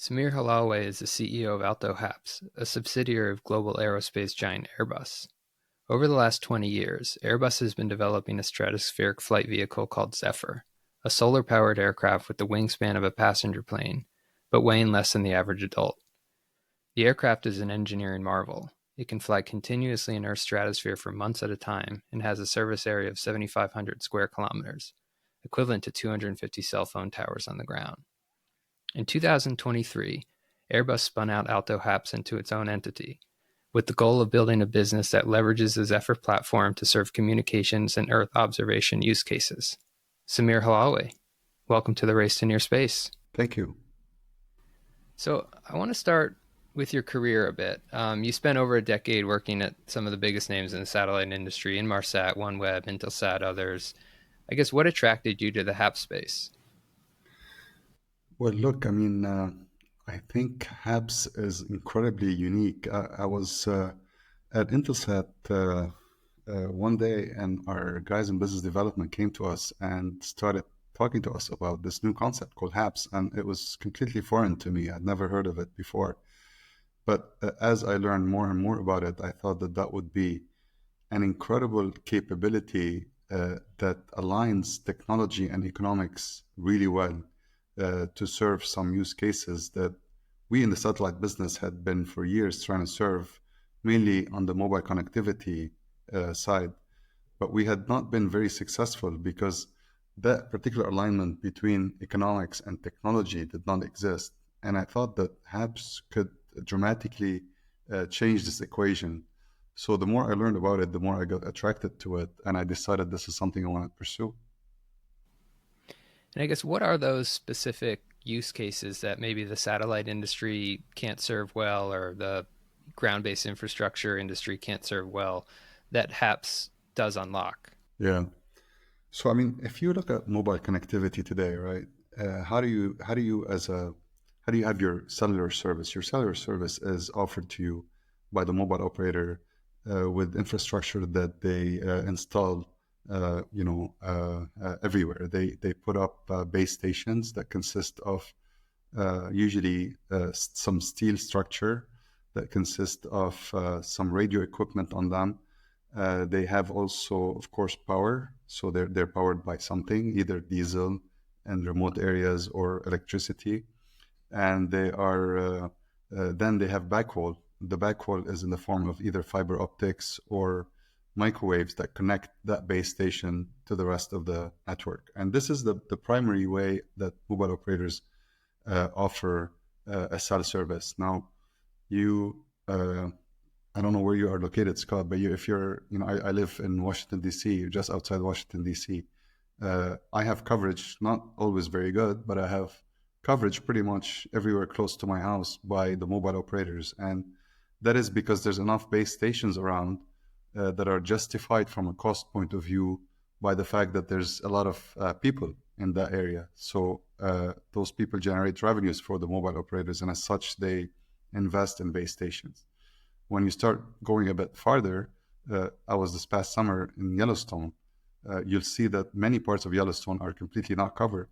Samir Halawi is the CEO of Aalto HAPS, a subsidiary of global aerospace giant Airbus. Over the last 20 years, Airbus has been developing a stratospheric flight vehicle called Zephyr, a solar-powered aircraft with the wingspan of a passenger plane, but weighing less than the average adult. The aircraft is an engineering marvel. It can fly continuously in Earth's stratosphere for months at a time and has a service area of 7,500 square kilometers, equivalent to 250 cell phone towers on the ground. In 2023, Airbus spun out Aalto HAPS into its own entity, with the goal of building a business that leverages the Zephyr platform to serve communications and Earth observation use cases. Samir Halawi, welcome to the Race to Near Space. Thank you. So I want to start with your career a bit. You spent over a decade working at some of the biggest names in the satellite industry, Inmarsat, OneWeb, Intelsat, others. I guess what attracted you to the HAPS space? Well, look, I think HAPS is incredibly unique. I was at Intelsat one day, and our guys in business development came to us and started talking to us about this new concept called HAPS, and it was completely foreign to me. I'd never heard of it before. But as I learned more and more about it, I thought that that would be an incredible capability that aligns technology and economics really well to serve some use cases that we in the satellite business had been for years trying to serve, mainly on the mobile connectivity side. But we had not been very successful because that particular alignment between economics and technology did not exist. And I thought that HAPS could dramatically change this equation. So the more I learned about it, the more I got attracted to it, and I decided this is something I want to pursue. And I guess what are those specific use cases that maybe the satellite industry can't serve well, or the ground-based infrastructure industry can't serve well, that HAPS does unlock? Yeah. So if you look at mobile connectivity today, right? How do you have your cellular service? Your cellular service is offered to you by the mobile operator with infrastructure that they install, everywhere. They put up base stations that consist of usually some steel structure that consist of some radio equipment on them. They have also, of course, power. So they're powered by something, either diesel in remote areas or electricity. And they are then they have backhaul. The backhaul is in the form of either fiber optics or microwaves that connect that base station to the rest of the network. And this is the primary way that mobile operators offer a cell service. Now, I don't know where you are located, Scott, but if you're, I live in Washington, D.C., just outside Washington, D.C. I have coverage, not always very good, but I have coverage pretty much everywhere close to my house by the mobile operators. And that is because there's enough base stations around that are justified from a cost point of view by the fact that there's a lot of people in that area. So those people generate revenues for the mobile operators, and as such, they invest in base stations. When you start going a bit farther, I was this past summer in Yellowstone. You'll see that many parts of Yellowstone are completely not covered.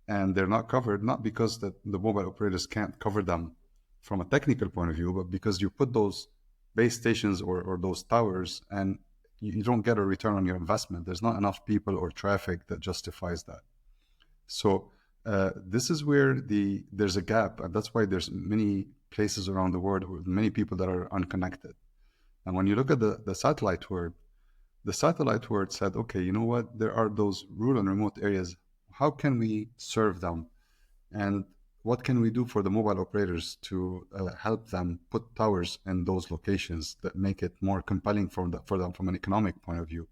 And they're not covered, not because the mobile operators can't cover them from a technical point of view, but because you put those base stations or those towers and you don't get a return on your investment. There's not enough people or traffic that justifies that. So this is where there's a gap, and that's why there's many places around the world with many people that are unconnected. And when you look at the satellite world, the satellite world said, okay, you know what? There are those rural and remote areas. How can we serve them? And what can we do for the mobile operators to help them put towers in those locations that make it more compelling for them from an economic point of view?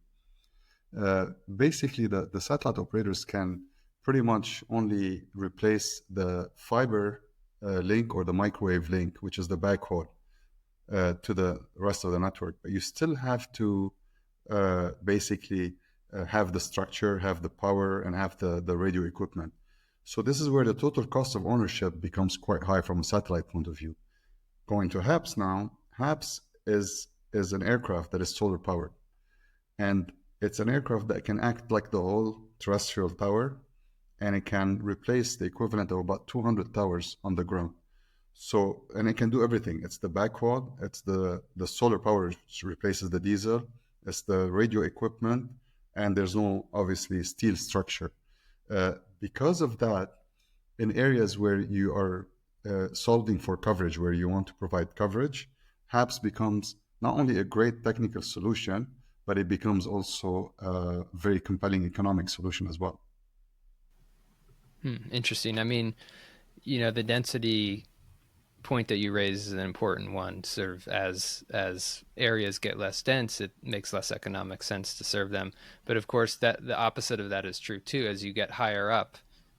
Basically, the satellite operators can pretty much only replace the fiber link or the microwave link, which is the backhaul to the rest of the network. But you still have to basically have the structure, have the power, and have the radio equipment. So this is where the total cost of ownership becomes quite high from a satellite point of view. Going to HAPS now, HAPS is an aircraft that is solar powered. And it's an aircraft that can act like the whole terrestrial tower, and it can replace the equivalent of about 200 towers on the ground. So, and it can do everything. It's the backhaul, it's the solar power which replaces the diesel, it's the radio equipment, and there's no obviously steel structure. Because of that, in areas where you are solving for coverage, where you want to provide coverage, HAPS becomes not only a great technical solution, but it becomes also a very compelling economic solution as well. Interesting. I mean, the density point that you raise is an important one. Sort of as areas get less dense, it makes less economic sense to serve them. But of course, that the opposite of that is true too. As you get higher up,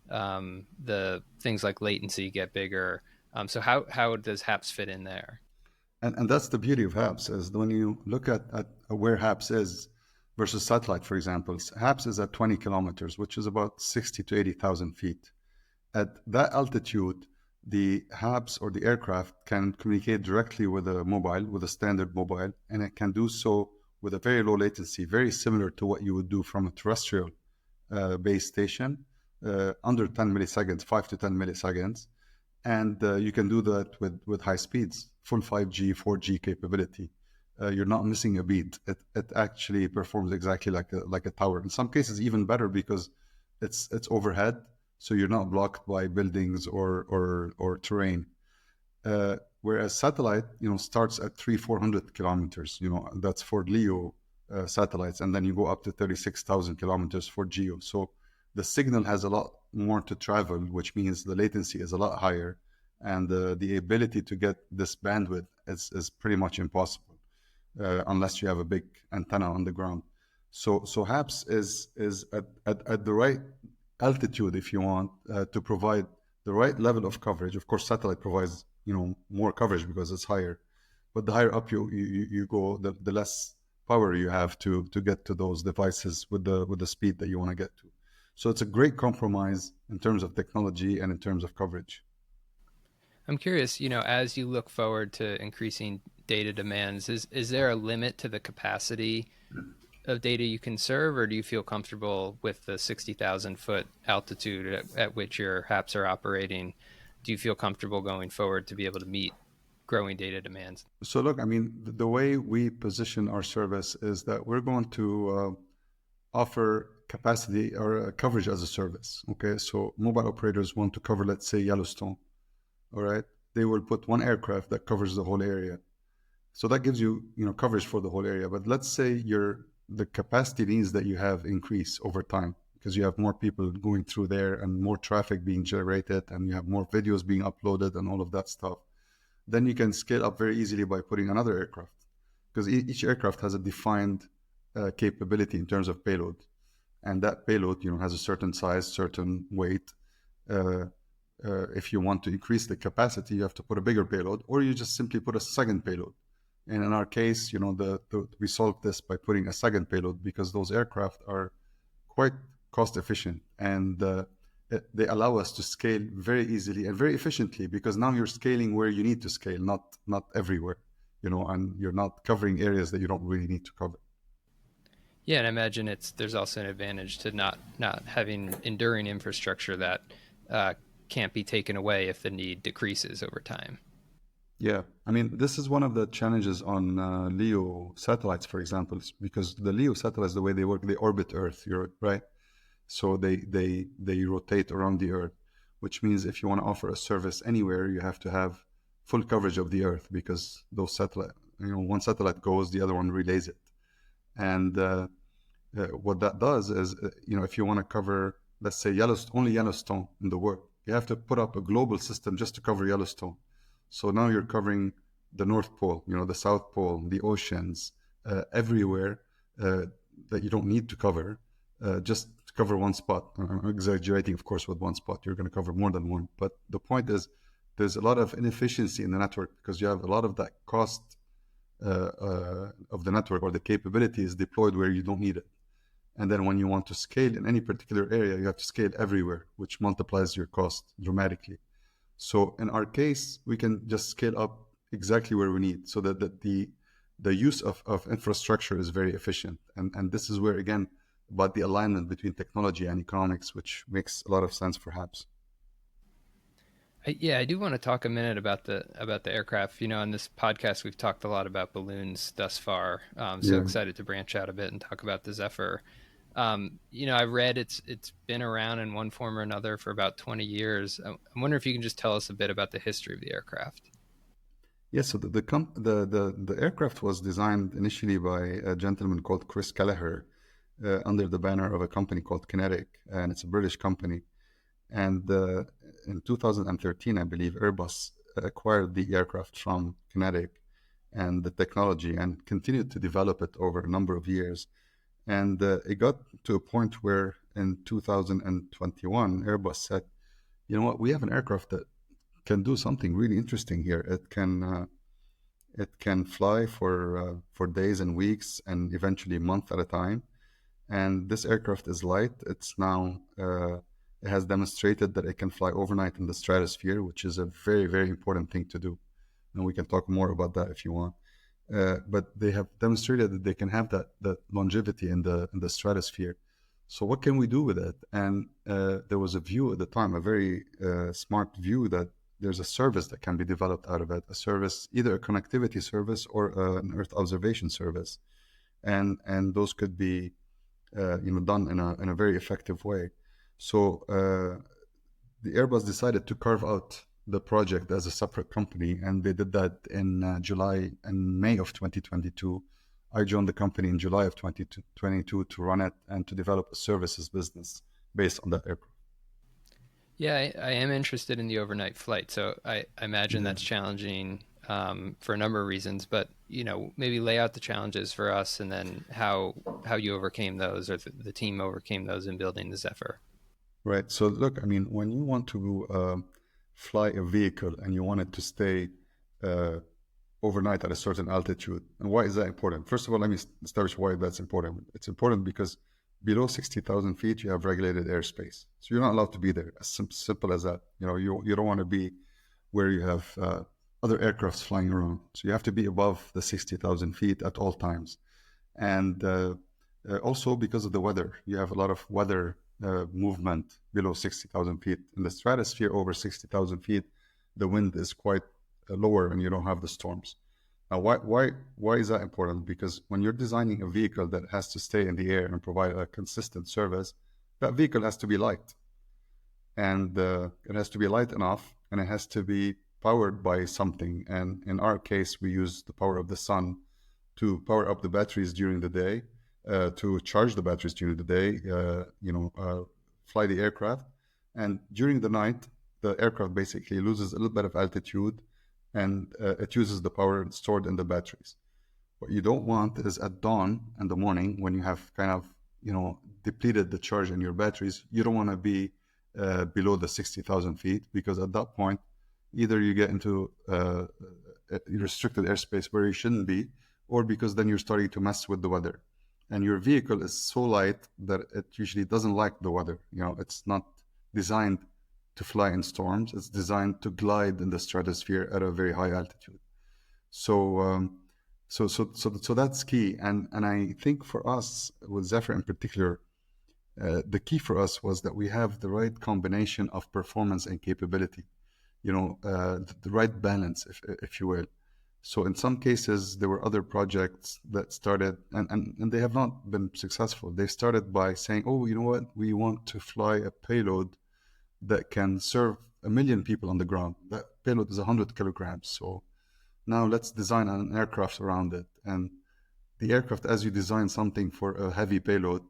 the things like latency get bigger. So how does HAPS fit in there? And that's the beauty of HAPS is when you look at where HAPS is versus satellite, for example, HAPS is at 20 kilometers, which is about 60 to 80,000 feet. At that altitude, the HAPS or the aircraft can communicate directly with a mobile, with a standard mobile, and it can do so with a very low latency, very similar to what you would do from a terrestrial base station, under 10 milliseconds, 5 to 10 milliseconds. And you can do that with high speeds, full 5G, 4G capability. You're not missing a beat. It actually performs exactly like a tower. In some cases, even better because it's overhead, so you're not blocked by buildings or terrain. Whereas satellite, starts at 400 kilometers. That's for LEO satellites, and then you go up to 36,000 kilometers for GEO. So the signal has a lot more to travel, which means the latency is a lot higher, and the ability to get this bandwidth is pretty much impossible unless you have a big antenna on the ground. So HAPS is at the right altitude, if you want, to provide the right level of coverage. Of course, satellite provides more coverage because it's higher, but the higher up you go, the less power you have to get to those devices with the speed that you want to get to. So it's a great compromise in terms of technology and in terms of coverage. I'm curious, as you look forward to increasing data demands, is there a limit to the capacity of data you can serve, or do you feel comfortable with the 60,000 foot altitude at which your HAPs are operating? Do you feel comfortable going forward to be able to meet growing data demands? So look, I mean, the way we position our service is that we're going to offer capacity or coverage as a service. Okay, so mobile operators want to cover, let's say, Yellowstone. All right, they will put one aircraft that covers the whole area. So that gives you, coverage for the whole area. But let's say the capacity needs that you have increase over time because you have more people going through there and more traffic being generated and you have more videos being uploaded and all of that stuff. Then you can scale up very easily by putting another aircraft because each aircraft has a defined capability in terms of payload. And that payload, has a certain size, certain weight. Uh, if you want to increase the capacity, you have to put a bigger payload, or you just simply put a second payload. And in our case, we solved this by putting a second payload because those aircraft are quite cost efficient and they allow us to scale very easily and very efficiently because now you're scaling where you need to scale, not everywhere, and you're not covering areas that you don't really need to cover. Yeah, and I imagine there's also an advantage to not having enduring infrastructure that uh, can't be taken away if the need decreases over time. Yeah, I mean, this is one of the challenges on LEO satellites, for example, because the LEO satellites, the way they work, they orbit Earth, right? So they rotate around the Earth, which means if you want to offer a service anywhere, you have to have full coverage of the Earth because those satellite, one satellite goes, the other one relays it. And what that does is, if you want to cover, let's say, only Yellowstone in the world, you have to put up a global system just to cover Yellowstone. So now you're covering the North Pole, the South Pole, the oceans, everywhere that you don't need to cover, just to cover one spot. I'm exaggerating, of course, with one spot. You're going to cover more than one. But the point is, there's a lot of inefficiency in the network because you have a lot of that cost of the network or the capability is deployed where you don't need it. And then when you want to scale in any particular area, you have to scale everywhere, which multiplies your cost dramatically. So in our case, we can just scale up exactly where we need so that the use of infrastructure is very efficient. And this is where, again, about the alignment between technology and economics, which makes a lot of sense for HAPS. Yeah, I do want to talk a minute about the aircraft. On this podcast, we've talked a lot about balloons thus far. So Yeah. excited to branch out a bit and talk about the Zephyr. I read it's been around in one form or another for about 20 years. I wonder if you can just tell us a bit about the history of the aircraft. Yes, so the aircraft was designed initially by a gentleman called Chris Kelleher under the banner of a company called Kinetic, and it's a British company. And in 2013, I believe, Airbus acquired the aircraft from Kinetic and the technology and continued to develop it over a number of years. And it got to a point where in 2021, Airbus said, you know what, we have an aircraft that can do something really interesting here. It can fly for days and weeks and eventually months at a time. And this aircraft is light. It has demonstrated that it can fly overnight in the stratosphere, which is a very, very important thing to do. And we can talk more about that if you want. But they have demonstrated that they can have that longevity in the stratosphere. So what can we do with it? And there was a view at the time, a very smart view, that there's a service that can be developed out of it, a service, either a connectivity service or an Earth observation service, and those could be done in a very effective way. So the Airbus decided to carve out the project as a separate company, and they did that in July and May of 2022. I joined the company in July of 2022 to run it and to develop a services business based on that aircraft. Yeah, I am interested in the overnight flight. So I imagine Yeah. that's challenging for a number of reasons. But maybe lay out the challenges for us, and then how you overcame those, or the team overcame those in building the Zephyr. Right. So look, I mean, when you want to fly a vehicle and you want it to stay uh, overnight at a certain altitude, and why is that important? First of all, let me establish why that's important. It's important because below 60,000 feet, you have regulated airspace. So you're not allowed to be there. As simple as that. You don't want to be where you have other aircrafts flying around. So you have to be above the 60,000 feet at all times. And also because of the weather, you have a lot of weather movement below 60,000 feet. In the stratosphere, over 60,000 feet, the wind is quite lower and you don't have the storms. Now, why is that important? Because when you're designing a vehicle that has to stay in the air and provide a consistent service, that vehicle has to be light. And it has to be light enough, and it has to be powered by something. And in our case, we use the power of the sun to power up the batteries during the day, to charge the batteries during the day, fly the aircraft. And during the night, the aircraft basically loses a little bit of altitude, and it uses the power stored in the batteries. What you don't want is at dawn in the morning, when you have kind of, depleted the charge in your batteries, you don't want to be below the 60,000 feet, because at that point, either you get into restricted airspace where you shouldn't be, or because then you're starting to mess with the weather. And your vehicle is so light that it usually doesn't like the weather. It's not designed to fly in storms. It's designed to glide in the stratosphere at a very high altitude. So, so that's key. And I think for us with Zephyr in particular, the key for us was that we have the right combination of performance and capability. The right balance, if you will. So in some cases, there were other projects that started, and they have not been successful. They started by saying, oh, you know what? We want to fly a payload that can serve 1 million people on the ground. That payload is 100 kilograms. So now let's design an aircraft around it. And the aircraft, as you design something for a heavy payload,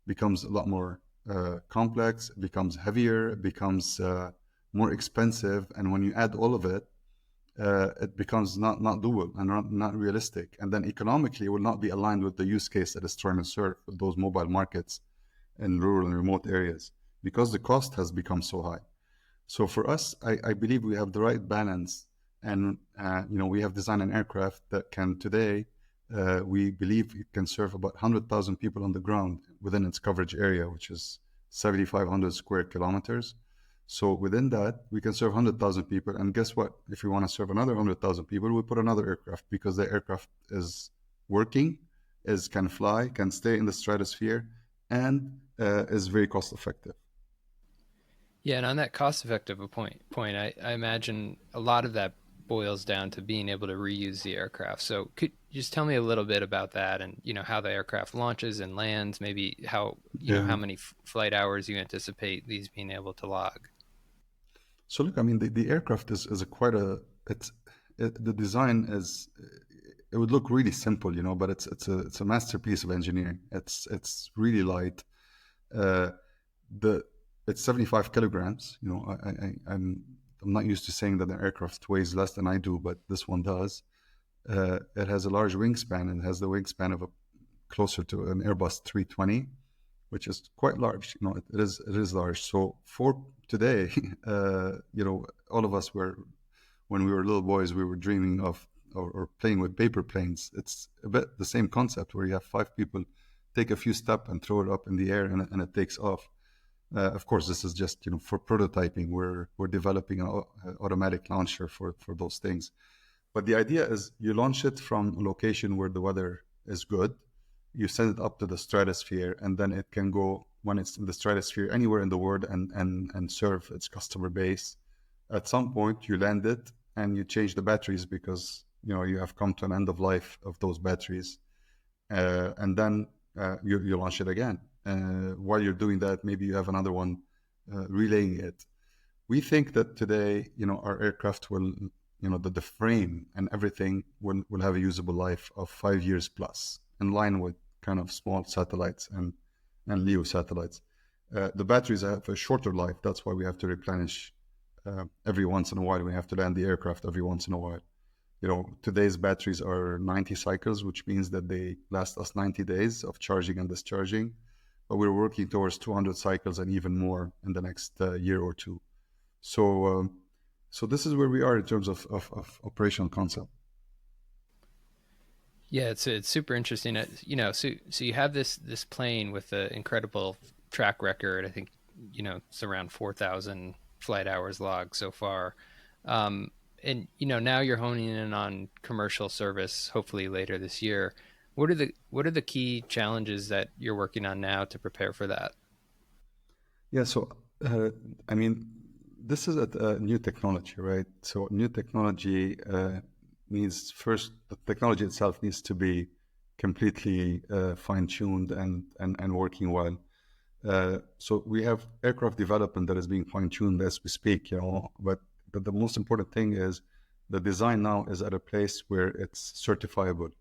becomes a lot more complex, it becomes heavier, it becomes more expensive. And when you add all of it, it becomes not doable and not realistic. And then economically, it will not be aligned with the use case that is trying to serve those mobile markets in rural and remote areas, because the cost has become so high. So for us, I believe we have the right balance. And, we have designed an aircraft that can today, we believe it can serve about 100,000 people on the ground within its coverage area, which is 7,500 square kilometers. So within that, we can serve 100,000 people. And guess what? If we want to serve another 100,000 people, we put another aircraft, because the aircraft is working, can fly, can stay in the stratosphere, and is very cost effective. Yeah, and on that cost-effective point, I imagine a lot of that boils down to being able to reuse the aircraft. So could you just tell me a little bit about that, and how the aircraft launches and lands, maybe how Yeah. how many flight hours you anticipate these being able to log? So look, I mean, the aircraft is a quite a the design is it would look really simple, but it's a masterpiece of engineering. It's really light. Uh, the it's 75 kilograms. I'm not used to saying that an aircraft weighs less than I do, but this one does. It has a large wingspan and has the wingspan of a closer to an Airbus 320, which is quite large. It is large. So for today, all of us were when we were little boys, we were dreaming of or playing with paper planes. It's a bit the same concept where you have five people take a few steps and throw it up in the air and it takes off. Of course, this is just for prototyping. We're developing an automatic launcher for those things. But the idea is you launch it from a location where the weather is good. You send it up to the stratosphere, and then it can go when it's in the stratosphere anywhere in the world and serve its customer base. At some point, you land it and you change the batteries because you have come to an end of life of those batteries, and then you launch it again. While you're doing that, maybe you have another one relaying it. We think that today, our aircraft will, the frame and everything will have a usable life of 5 years plus, in line with kind of small satellites and LEO satellites. The batteries have a shorter life. That's why we have to replenish every once in a while. We have to land the aircraft every once in a while. Today's batteries are 90 cycles, which means that they last us 90 days of charging and discharging. But we're working towards 200 cycles and even more in the next year or two. So this is where we are in terms of operational concept. Yeah, it's super interesting. So you have this plane with an incredible track record. I think it's around 4,000 flight hours logged so far. And now you're honing in on commercial service, hopefully later this year. What are the key challenges that you're working on now to prepare for that? Yeah, so I mean, this is a new technology, right? So new technology needs first the technology itself needs to be completely fine-tuned and working well. So we have aircraft development that is being fine-tuned as we speak, but the most important thing is the design now is at a place where it's certifiable.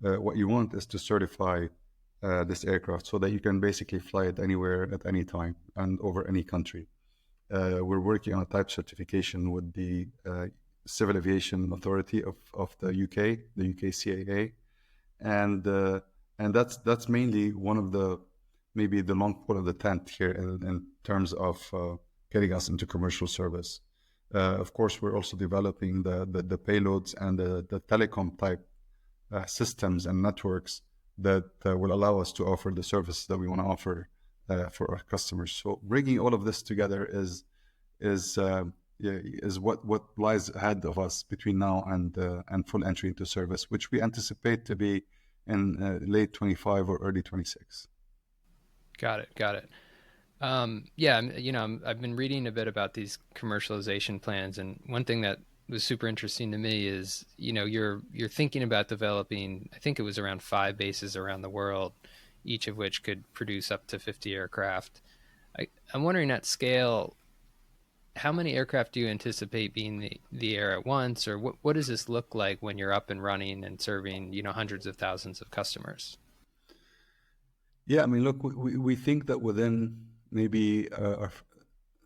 What you want is to certify this aircraft so that you can basically fly it anywhere at any time and over any country. We're working on a type certification with the Civil Aviation Authority of the UK, the UK CAA, and that's mainly one of the maybe the long pole of the tent here in terms of getting us into commercial service. Of course, we're also developing the payloads and the telecom type systems and networks that will allow us to offer the services that we want to offer for our customers. So bringing all of this together is yeah, is what lies ahead of us between now and full entry into service, which we anticipate to be in late 25 or early 26. Got it. Got it. Yeah, I've been reading a bit about these commercialization plans, and one thing that was super interesting to me is, you're thinking about developing, I think it was around 5 bases around the world, each of which could produce up to 50 aircraft. I'm wondering at scale, how many aircraft do you anticipate being the air at once, or what does this look like when you're up and running and serving, hundreds of thousands of customers? Yeah, I mean, look, we think that within maybe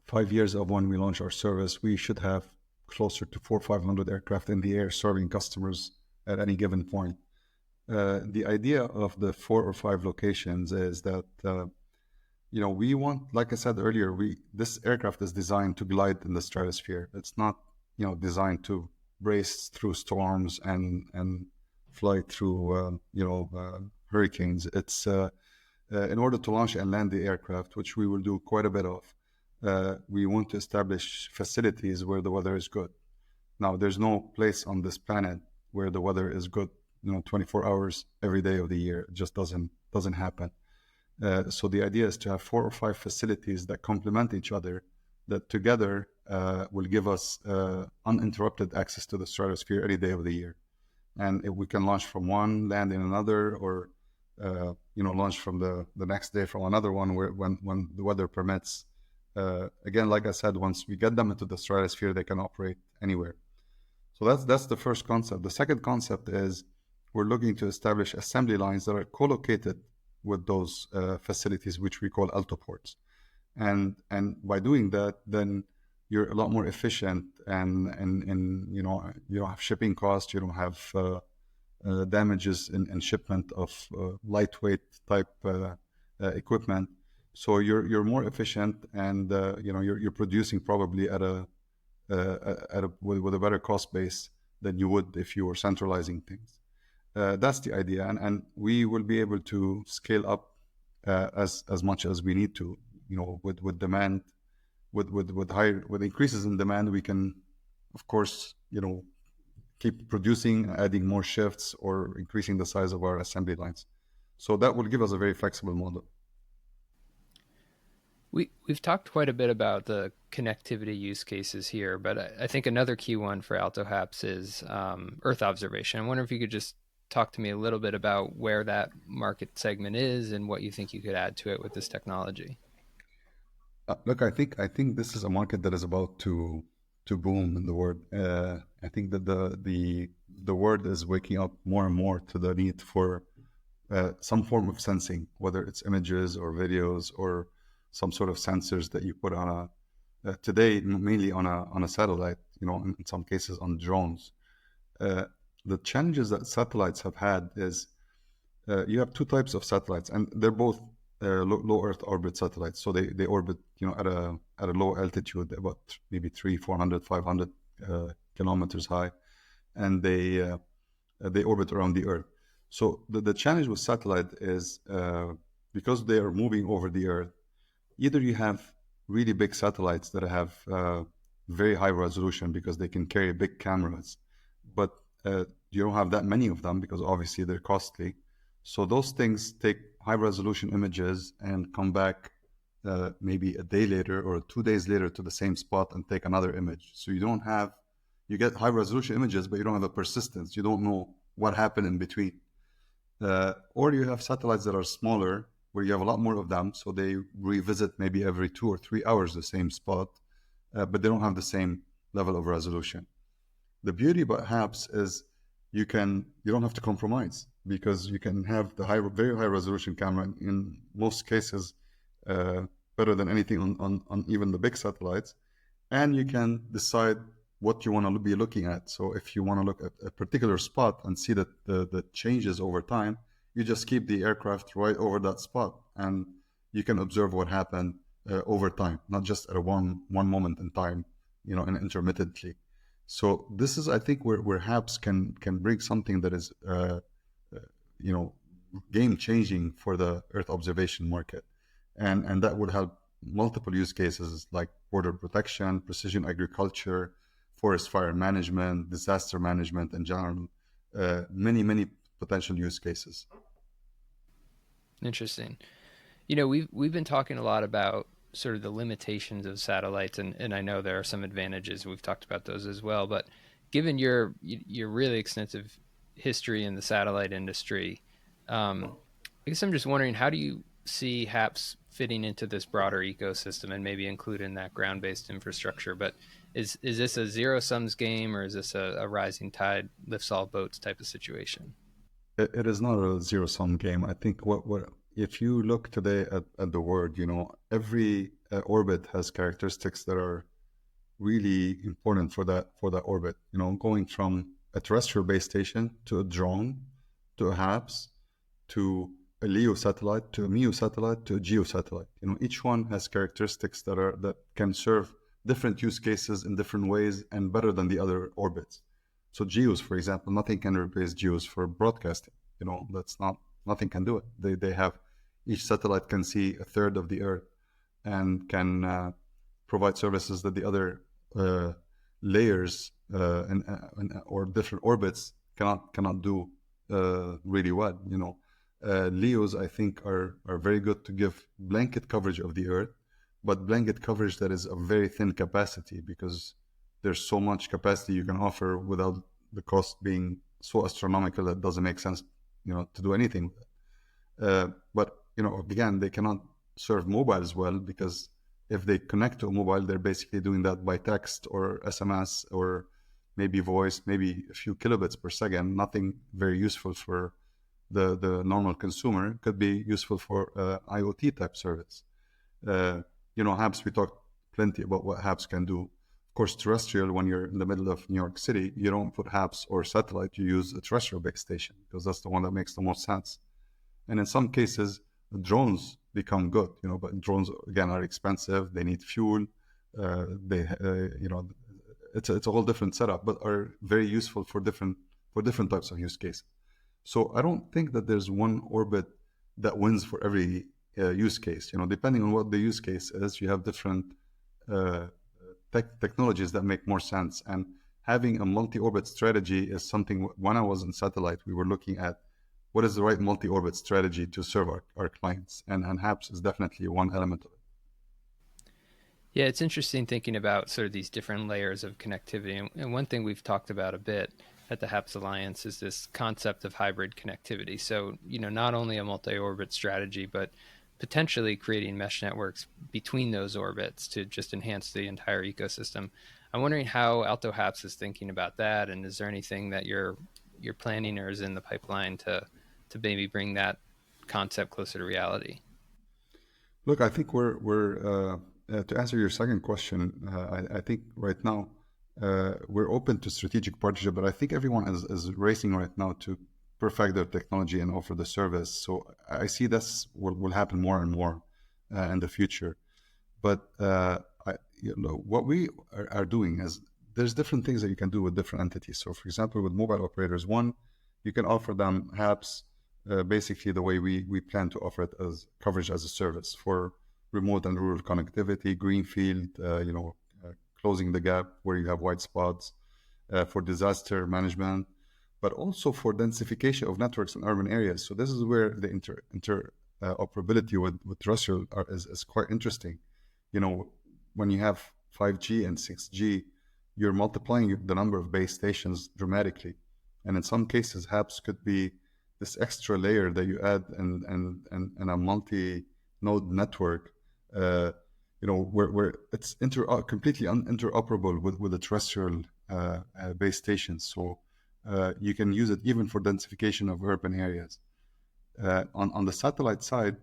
5 years of when we launch our service, we should have closer to 400 or 500 aircraft in the air serving customers at any given point. The idea of the 4 or 5 locations is that we want, like I said earlier, we this aircraft is designed to glide in the stratosphere. It's not designed to brace through storms and fly through hurricanes. It's in order to launch and land the aircraft, which we will do quite a bit of. We want to establish facilities where the weather is good. Now, there's no place on this planet where the weather is good, 24 hours every day of the year. It just doesn't happen. So the idea is to have 4 or 5 facilities that complement each other that together will give us uninterrupted access to the stratosphere any day of the year. And if we can launch from one, land in another, or launch from the next day from another one when the weather permits. Again, like I said, once we get them into the stratosphere, they can operate anywhere. So that's the first concept. The second concept is we're looking to establish assembly lines that are co-located with those facilities, which we call Aalto ports. And by doing that, then you're a lot more efficient, and you don't have shipping costs, you don't have damages in shipment of lightweight type equipment. So you're more efficient, and you're producing probably with a better cost base than you would if you were centralizing things. That's the idea, and we will be able to scale up as much as we need to. With demand, with increases in demand, we can, of course, keep producing, adding more shifts, or increasing the size of our assembly lines. So that will give us a very flexible model. We've talked quite a bit about the connectivity use cases here, but I think another key one for Aalto HAPS is Earth observation. I wonder if you could just talk to me a little bit about where that market segment is and what you think you could add to it with this technology. Look, I think this is a market that is about to boom in the world. I think that the world is waking up more and more to the need for some form of sensing, whether it's images or videos or some sort of sensors that you put on today mainly on a satellite. In some cases on drones. The challenges that satellites have had is you have two types of satellites, and they're both low Earth orbit satellites. So they orbit, at a low altitude, about maybe 300, 400, 500 kilometers high, and they orbit around the Earth. So the challenge with satellite is because they are moving over the Earth, either you have really big satellites that have very high resolution because they can carry big cameras, but you don't have that many of them because obviously they're costly. So those things take high resolution images and come back maybe a day later or 2 days later to the same spot and take another image. So you get high resolution images, but you don't have a persistence. You don't know what happened in between. Or you have satellites that are smaller where you have a lot more of them. So they revisit maybe every 2 or 3 hours the same spot, but they don't have the same level of resolution. The beauty about HAPS is you don't have to compromise because you can have the very high resolution camera in most cases, better than anything on even the big satellites, and you can decide what you want to be looking at. So if you want to look at a particular spot and see that the changes over time, you just keep the aircraft right over that spot, and you can observe what happened over time, not just at one moment in time, and intermittently. So this is, I think, where HAPS can bring something that is, game changing for the Earth observation market, and that would help multiple use cases like border protection, precision agriculture, forest fire management, disaster management in general, many potential use cases. Interesting. We've been talking a lot about sort of the limitations of satellites, and I know there are some advantages. We've talked about those as well. But given your really extensive history in the satellite industry, I guess I'm just wondering, how do you see HAPS fitting into this broader ecosystem and maybe include in that ground-based infrastructure? But is this a zero sums game, or is this a rising tide lifts all boats type of situation? It is not a zero sum game. I think what if you look today at the world, every orbit has characteristics that are really important for that orbit. Going from a terrestrial base station to a drone, to a HAPS, to a LEO satellite, to a MEO satellite, to a GEO satellite. Each one has characteristics that can serve different use cases in different ways and better than the other orbits. So GEOs, for example, nothing can replace GEOs for broadcasting. Nothing can do it. They have, each satellite can see a third of the Earth and can provide services that the other layers or different orbits cannot do really well. LEOs, I think, are very good to give blanket coverage of the Earth, but blanket coverage that is a very thin capacity because there's so much capacity you can offer without the cost being so astronomical that it doesn't make sense, to do anything. But again, they cannot serve mobiles well because if they connect to a mobile, they're basically doing that by text or SMS or maybe voice, maybe a few kilobits per second. Nothing very useful for the normal consumer. Could be useful for IoT type service. HAPS, we talked plenty about what HAPS can do. Of course, terrestrial, when you're in the middle of New York City, you don't put HAPS or satellite, you use a terrestrial base station because that's the one that makes the most sense. And in some cases, drones become good, but drones, again, are expensive. They need fuel. It's a whole different setup, but are very useful for different types of use cases. So I don't think that there's one orbit that wins for every use case. Depending on what the use case is, you have different uh, technologies that make more sense. And having a multi-orbit strategy is something. When I was in satellite, we were looking at what is the right multi-orbit strategy to serve our clients, and HAPS is definitely one element of it. Yeah, it's interesting thinking about sort of these different layers of connectivity. And one thing we've talked about a bit at the HAPS Alliance is this concept of hybrid connectivity. So, not only a multi orbit strategy, but potentially creating mesh networks between those orbits to just enhance the entire ecosystem. I'm wondering how Aalto HAPS is thinking about that. And is there anything that you're planning or is in the pipeline to maybe bring that concept closer to reality? Look, I think to answer your second question, I think right now we're open to strategic partnership, but I think everyone is racing right now to perfect their technology and offer the service. So I see this will happen more and more in the future. But what we are doing is there's different things that you can do with different entities. So, for example, with mobile operators, one, you can offer them HAPS basically the way we plan to offer it as coverage as a service for remote and rural connectivity, greenfield, closing the gap where you have white spots, for disaster management, but also for densification of networks in urban areas. So this is where the interoperability with terrestrial is quite interesting. When you have 5G and 6G, you're multiplying the number of base stations dramatically. And in some cases, HAPS could be this extra layer that you add and a multi-node network, where it's completely interoperable with the terrestrial base stations. So you can use it even for densification of urban areas. On the satellite side,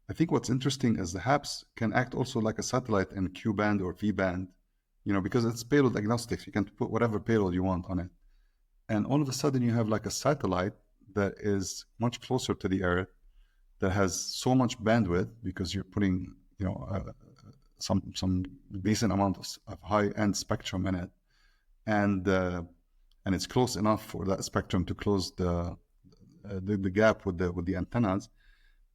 I think what's interesting is the HAPS can act also like a satellite in Q band or V band, because it's payload agnostic. You can put whatever payload you want on it. And all of a sudden you have like a satellite that is much closer to the Earth, that has so much bandwidth because you're putting, some decent amount of high-end spectrum in it, and it's close enough for that spectrum to close the gap with the antennas.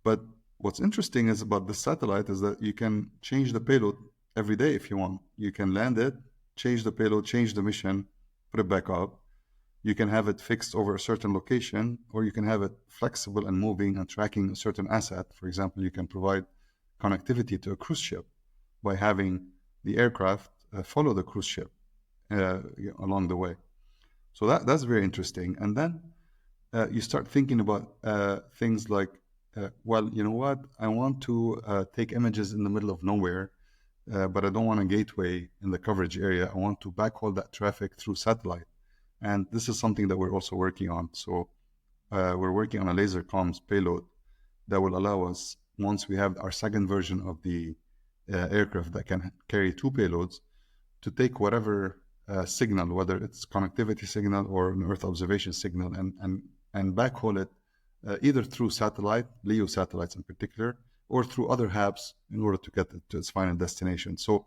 But what's interesting is about the satellite is that you can change the payload every day if you want. You can land it, change the payload, change the mission, put it back up. You can have it fixed over a certain location, or you can have it flexible and moving and tracking a certain asset. For example, you can provide connectivity to a cruise ship by having the aircraft follow the cruise ship along the way. So that's very interesting. And then you start thinking about things like, well, you know what? I want to take images in the middle of nowhere, but I don't want a gateway in the coverage area. I want to backhaul that traffic through satellite. And this is something that we're also working on. So we're working on a laser comms payload that will allow us, once we have our second version of the aircraft that can carry two payloads, to take whatever signal, whether it's connectivity signal or an Earth observation signal, and backhaul it either through satellite, LEO satellites in particular, or through other HAPS in order to get it to its final destination. So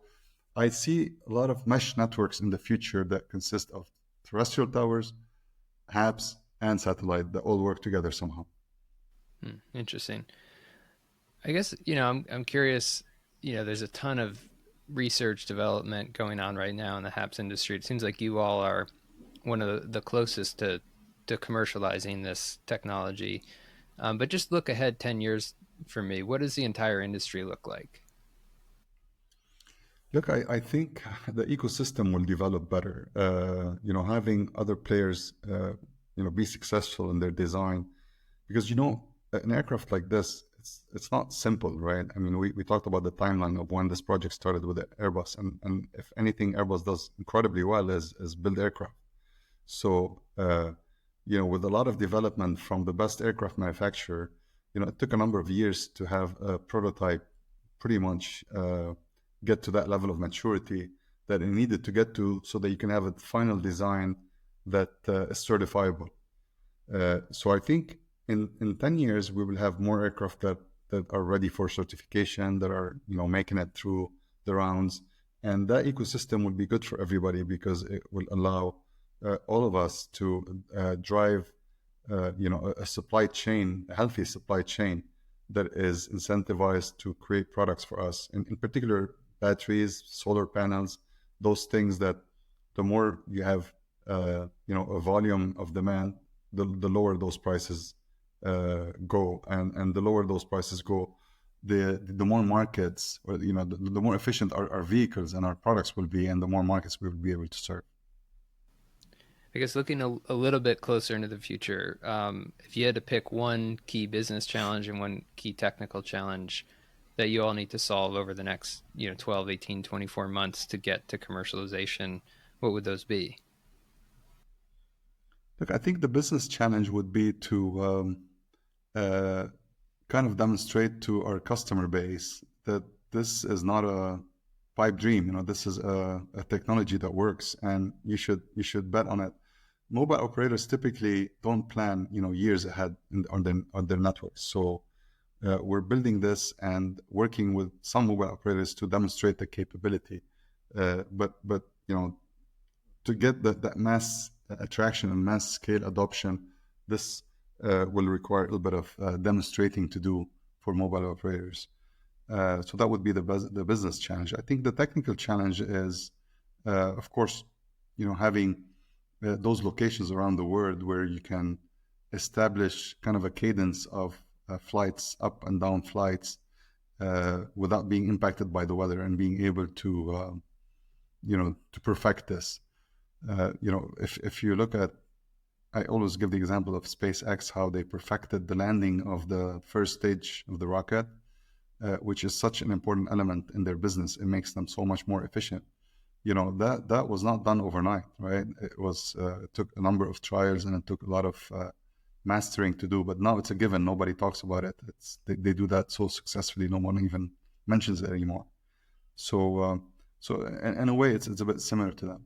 I see a lot of mesh networks in the future that consist of terrestrial towers, HAPS, and satellite that all work together somehow. Interesting. I guess, I'm curious, there's a ton of research development going on right now in the HAPS industry. It seems like you all are one of the closest to commercializing this technology. But just look ahead 10 years for me. What does the entire industry look like? Look, I think the ecosystem will develop better. Having other players, be successful in their design, because an aircraft like this, it's not simple, right? I mean, we talked about the timeline of when this project started with Airbus, and if anything, Airbus does incredibly well is build aircraft. So, with a lot of development from the best aircraft manufacturer, it took a number of years to have a prototype pretty much get to that level of maturity that it needed to get to so that you can have a final design that is certifiable. So I think in 10 years, we will have more aircraft that are ready for certification, that are, making it through the rounds. And that ecosystem will be good for everybody because it will allow all of us to drive, a supply chain, a healthy supply chain that is incentivized to create products for us. In particular, batteries, solar panels, those things that the more you have, a volume of demand, the lower those prices go, and the lower those prices go, the more markets, or the more efficient our vehicles and our products will be, and the more markets we will be able to serve. I guess looking a little bit closer into the future, if you had to pick one key business challenge and one key technical challenge that you all need to solve over the next 12, 18, 24 months to get to commercialization, what would those be? Look, I think the business challenge would be to uh, kind of demonstrate to our customer base that this is not a pipe dream. This is a technology that works, and you should bet on it. Mobile operators typically don't plan, years ahead on their networks. So we're building this and working with some mobile operators to demonstrate the capability. But to get that mass attraction and mass scale adoption, this will require a little bit of demonstrating to do for mobile operators. So that would be the business challenge. I think the technical challenge is, of course, having those locations around the world where you can establish kind of a cadence of flights, up and down flights, without being impacted by the weather, and being able to perfect this. If you look at, I always give the example of SpaceX, how they perfected the landing of the first stage of the rocket, which is such an important element in their business. It makes them so much more efficient. That was not done overnight, right? It took a number of trials, and it took a lot of mastering to do. But now it's a given. Nobody talks about it. They do that so successfully. No one even mentions it anymore. So in a way, it's a bit similar to that.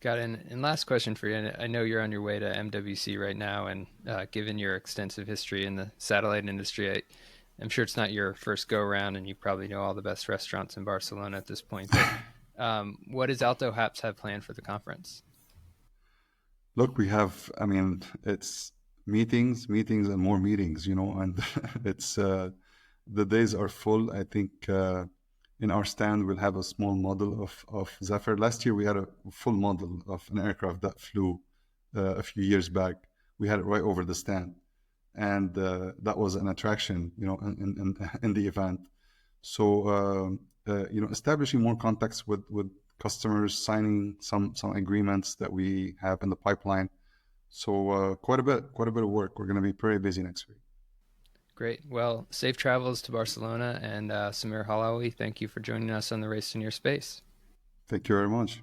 Got it. And last question for you. And I know you're on your way to MWC right now, and given your extensive history in the satellite industry, I'm sure it's not your first go around, and you probably know all the best restaurants in Barcelona at this point. But what does Aalto HAPS have planned for the conference? Look, I mean, it's meetings, meetings, and more meetings, and it's the days are full. I think in our stand, we'll have a small model of Zephyr. Last year, we had a full model of an aircraft that flew a few years back. We had it right over the stand, and that was an attraction, in the event. So, establishing more contacts with customers, signing some agreements that we have in the pipeline. So quite a bit of work. We're going to be pretty busy next week. Great. Well, safe travels to Barcelona, and Samir Halawi, thank you for joining us on the Race to Near Space. Thank you very much.